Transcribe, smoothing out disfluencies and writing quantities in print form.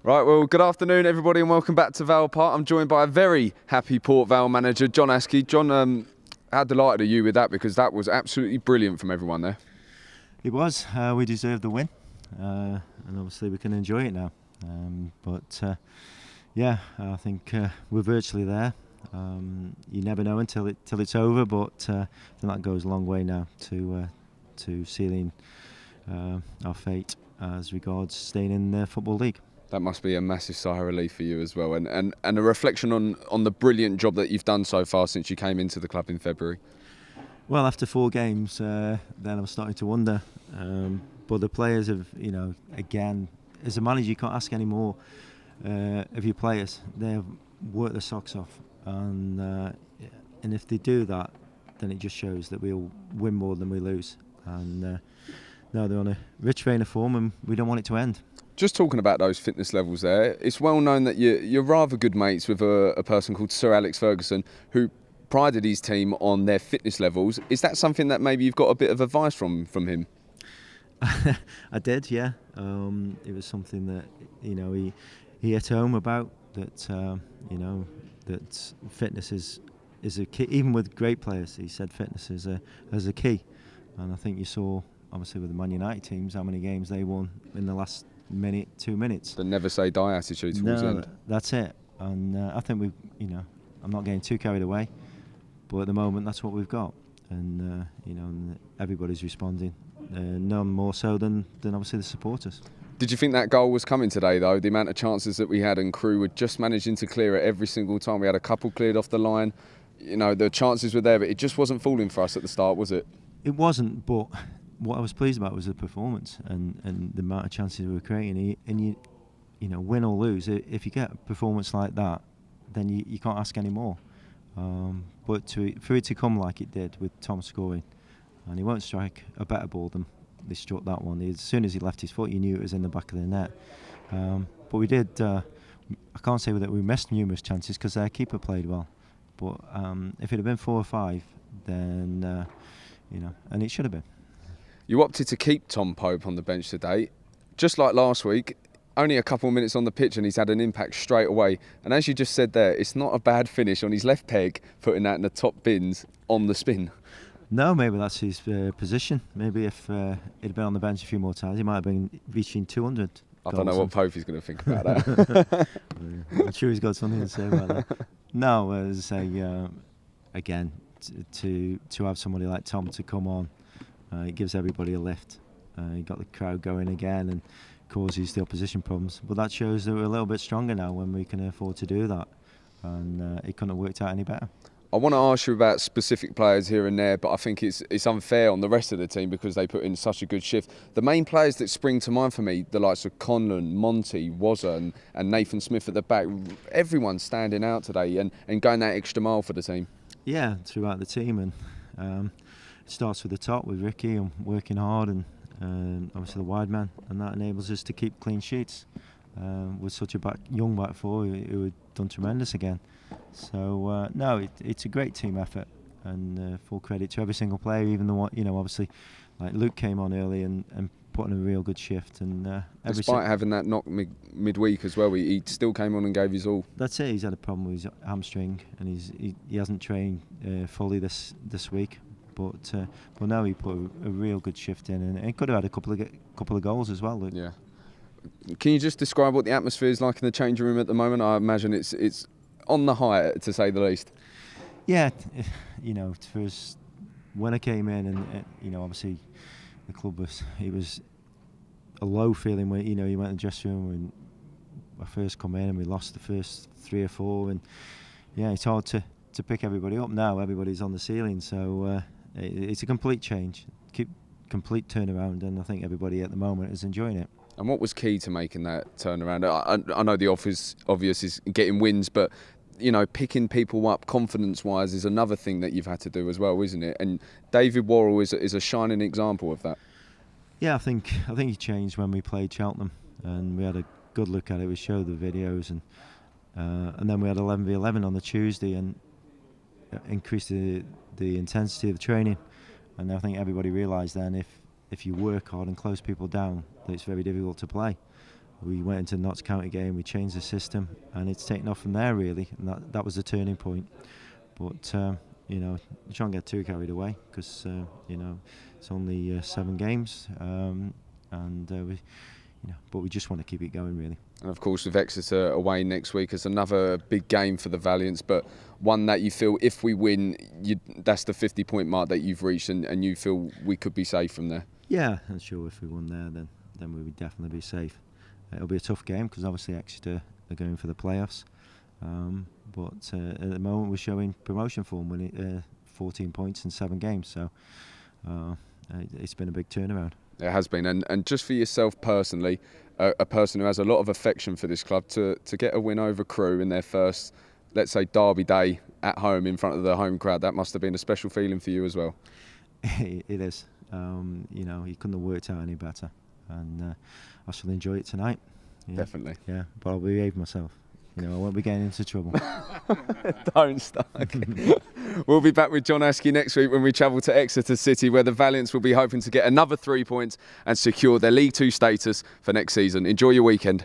Right, well, good afternoon, everybody, and welcome back to Vale Park. I'm joined by a very happy Port Vale manager, John Askey. John, how delighted are you with that? Because that was absolutely brilliant from everyone there. It was. We deserved the win, and obviously we can enjoy it now. Yeah, I think we're virtually there. You never know until it's over, but I think that goes a long way now to sealing our fate as regards staying in the Football League. That must be a massive sigh of relief for you as well, and a reflection on the brilliant job that you've done so far since you came into the club in February. Well, after 4 games, then I'm starting to wonder. But the players have, again, as a manager, you can't ask any more of your players. They have worked their socks off, and if they do that, then it just shows that we'll win more than we lose. And now they're on a rich vein of form, and we don't want it to end. Just talking about those fitness levels there, it's well known that you're rather good mates with a person called Sir Alex Ferguson, who prided his team on their fitness levels. Is that something that maybe you've got a bit of advice from him? I did, yeah. It was something that he hit home about, that that fitness is a key. Even with great players, he said fitness is a key. And I think you saw, obviously, with the Man United teams, how many games they won in the last 2 minutes. The never say die attitude towards the end. That's it. And I think I'm not getting too carried away, but at the moment that's what we've got. And and everybody's responding. None more so than obviously the supporters. Did you think that goal was coming today, though? The amount of chances that we had, and Crewe were just managing to clear it every single time. We had a couple cleared off the line. The chances were there, but it just wasn't falling for us at the start, was it? It wasn't, but what I was pleased about was the performance and the amount of chances we were creating. And you win or lose, if you get a performance like that, then you can't ask any more. But for it to come like it did, with Tom scoring, and he won't strike a better ball than they struck that one. As soon as he left his foot, you knew it was in the back of the net. But we did. I can't say that we missed numerous chances because their keeper played well. But if it had been 4 or 5, then and it should have been. You opted to keep Tom Pope on the bench today, just like last week. Only a couple of minutes on the pitch and he's had an impact straight away. And as you just said there, it's not a bad finish on his left peg, putting that in the top bins on the spin. No, maybe that's his position. Maybe if he'd been on the bench a few more times, he might have been reaching 200. I don't know what Pope is going to think about that. I'm sure he's got something to say about that. No, as I say, again, to have somebody like Tom to come on, it gives everybody a lift. He got the crowd going again and causes the opposition problems. But that shows that we're a little bit stronger now when we can afford to do that. And it couldn't have worked out any better. I want to ask you about specific players here and there, but I think it's unfair on the rest of the team because they put in such a good shift. The main players that spring to mind for me, the likes of Conlon, Monty, Wazza and Nathan Smith at the back, everyone's standing out today and going that extra mile for the team. Yeah, throughout the team, and it starts with the top with Ricky and working hard, and obviously the wide man, and that enables us to keep clean sheets. With such a young back four who had done tremendous again. So no, it's a great team effort, and full credit to every single player, even the one, obviously like Luke came on early and put in a real good shift. And despite having that knock midweek as well, he still came on and gave his all. That's it. He's had a problem with his hamstring, and he hasn't trained fully this week. But no, he put a real good shift in, and he could have had a couple of goals as well, Luke. Yeah. Can you just describe what the atmosphere is like in the changing room at the moment? I imagine it's on the high, to say the least. Yeah, first when I came in, and obviously the club was a low feeling when you went in the dressing room when I first come in and we lost the first 3 or 4, and yeah, it's hard to pick everybody up now. Everybody's on the ceiling, so it's a complete change, complete turnaround, and I think everybody at the moment is enjoying it. And what was key to making that turnaround? I know the obvious is getting wins, but picking people up confidence-wise is another thing that you've had to do as well, isn't it? And David Worrell is a shining example of that. Yeah, I think he changed when we played Cheltenham, and we had a good look at it. We showed the videos, and then we had 11v11 on the Tuesday, and increased the intensity of the training. And I think everybody realised then if you work hard and close people down, that it's very difficult to play. We went into the Notts County game, we changed the system, and it's taken off from there really, and that was the turning point. But you know, you shouldn't get too carried away, because you know, it's only 7 games, and we, you know, but we just want to keep it going really. And of course, with Exeter away next week, it's another big game for the Valiants, but one that you feel if we win, that's the 50-point mark that you've reached, and you feel we could be safe from there. Yeah, I'm sure if we won there, then we would definitely be safe. It'll be a tough game because obviously Exeter are going for the playoffs, but at the moment we're showing promotion form, winning 14 points in 7 games, so it's been a big turnaround. It has been, and just for yourself personally, a person who has a lot of affection for this club, to get a win over Crewe in their first, let's say, derby day at home in front of the home crowd, that must have been a special feeling for you as well. It is. You know, he couldn't have worked out any better, and I shall enjoy it tonight. Yeah. Definitely. Yeah, but I'll behave myself. You know, I won't be getting into trouble. Don't start. We'll be back with John Askey next week when we travel to Exeter City, where the Valiants will be hoping to get another 3 points and secure their League 2 status for next season. Enjoy your weekend.